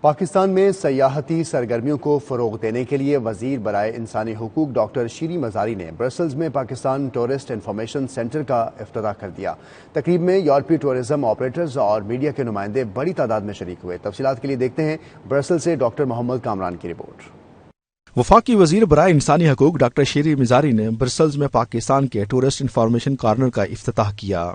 پاکستان میں سیاحتی سرگرمیوں کو فروغ دینے کے لیے وزیر برائے انسانی حقوق ڈاکٹر شیری مزاری نے برسلز میں پاکستان ٹورسٹ انفارمیشن سینٹر کا افتتاح کر دیا۔ تقریب میں یورپی ٹورزم آپریٹرز اور میڈیا کے نمائندے بڑی تعداد میں شریک ہوئے۔ تفصیلات کے لیے دیکھتے ہیں برسلز سے ڈاکٹر محمد کامران کی رپورٹ۔ وفاقی وزیر برائے انسانی حقوق ڈاکٹر شیری مزاری نے برسلز میں پاکستان کے ٹورسٹ انفارمیشن کارنر کا افتتاح کیا۔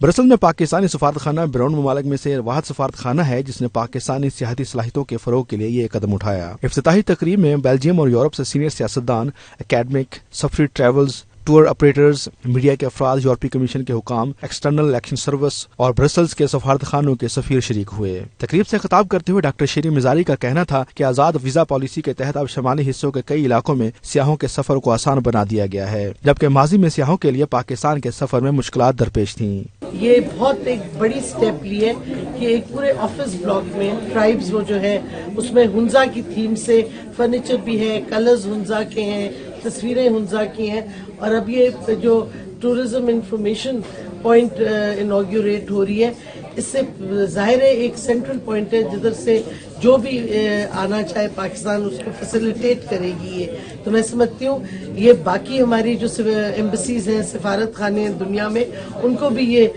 برسلز میں پاکستانی سفارتخانہ بیرون ممالک میں سے واحد سفارتخانہ ہے جس نے پاکستانی سیاحتی صلاحیتوں کے فروغ کے لیے یہ قدم اٹھایا۔ افتتاحی تقریب میں بیلجیم اور یورپ سے سینئر سیاستدان، اکیڈمک، سفری ٹریولز، ٹور آپریٹرز، میڈیا کے افراد، یورپی کمیشن کے حکام، ایکسٹرنل الیکشن سروس اور برسلز کے سفارتخانوں کے سفیر شریک ہوئے۔ تقریب سے خطاب کرتے ہوئے ڈاکٹر شیری مزاری کا کہنا تھا کہ آزاد ویزا پالیسی کے تحت اب شمالی حصوں کے کئی علاقوں میں سیاحوں کے سفر کو آسان بنا دیا گیا ہے، جبکہ ماضی میں سیاحوں کے لیے پاکستان کے سفر میں مشکلات درپیش تھیں۔ یہ بہت ایک بڑی سٹیپ لی ہے کہ ایک پورے آفس بلاک میں ٹرائبز وہ جو ہے اس میں ہنزا کی تھیم سے فرنیچر بھی ہے، کلرز ہنزا کے ہیں، تصویریں ہنزا کی ہیں، اور اب یہ جو ٹورزم انفارمیشن پوائنٹ انوگریٹ ہو رہی ہے، اس سے ظاہر ہے ایک سینٹرل پوائنٹ ہے جدھر سے جو بھی آنا چاہے پاکستان اس کو فیسیلیٹیٹ کرے گی۔ یہ تو میں سمجھتی ہوں یہ باقی ہماری جو ایمبیسیز ہیں، سفارت خانے ہیں دنیا میں، ان کو بھی یہ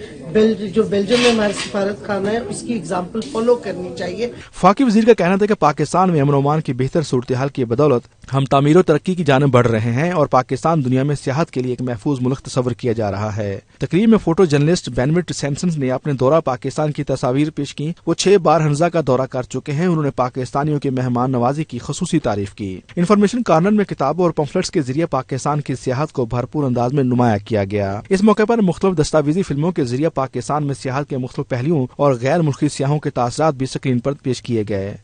جو بیلجیم میں ہمارا سفارت خانہ ہے اس کی اگزامپل فالو کرنی چاہیے۔ وفاقی وزیر کا کہنا تھا کہ پاکستان میں امن و امان کی بہتر صورتحال کی بدولت ہم تعمیر و ترقی کی جانب بڑھ رہے ہیں اور پاکستان دنیا میں سیاحت کے لیے ایک محفوظ ملک تصور کیا جا رہا ہے۔ تقریب میں فوٹو جرنلسٹ بینمٹ سیمسنز نے اپنے دورہ پاکستان کی تصاویر پیش کی۔ وہ 6 بار ہنزا کا دورہ کر چکے ہیں۔ انہوں نے پاکستانیوں کے مہمان نوازی کی خصوصی تعریف کی۔ انفارمیشن کارنر میں کتابوں اور پمفلٹس کے ذریعے پاکستان کی سیاحت کو بھرپور انداز میں نمایاں کیا گیا۔ اس موقع پر مختلف دستاویزی فلموں کے ذریعے پاکستان میں سیاحت کے مختلف پہلوؤں اور غیر ملکی سیاحوں کے تاثرات بھی سکرین پر پیش کیے گئے۔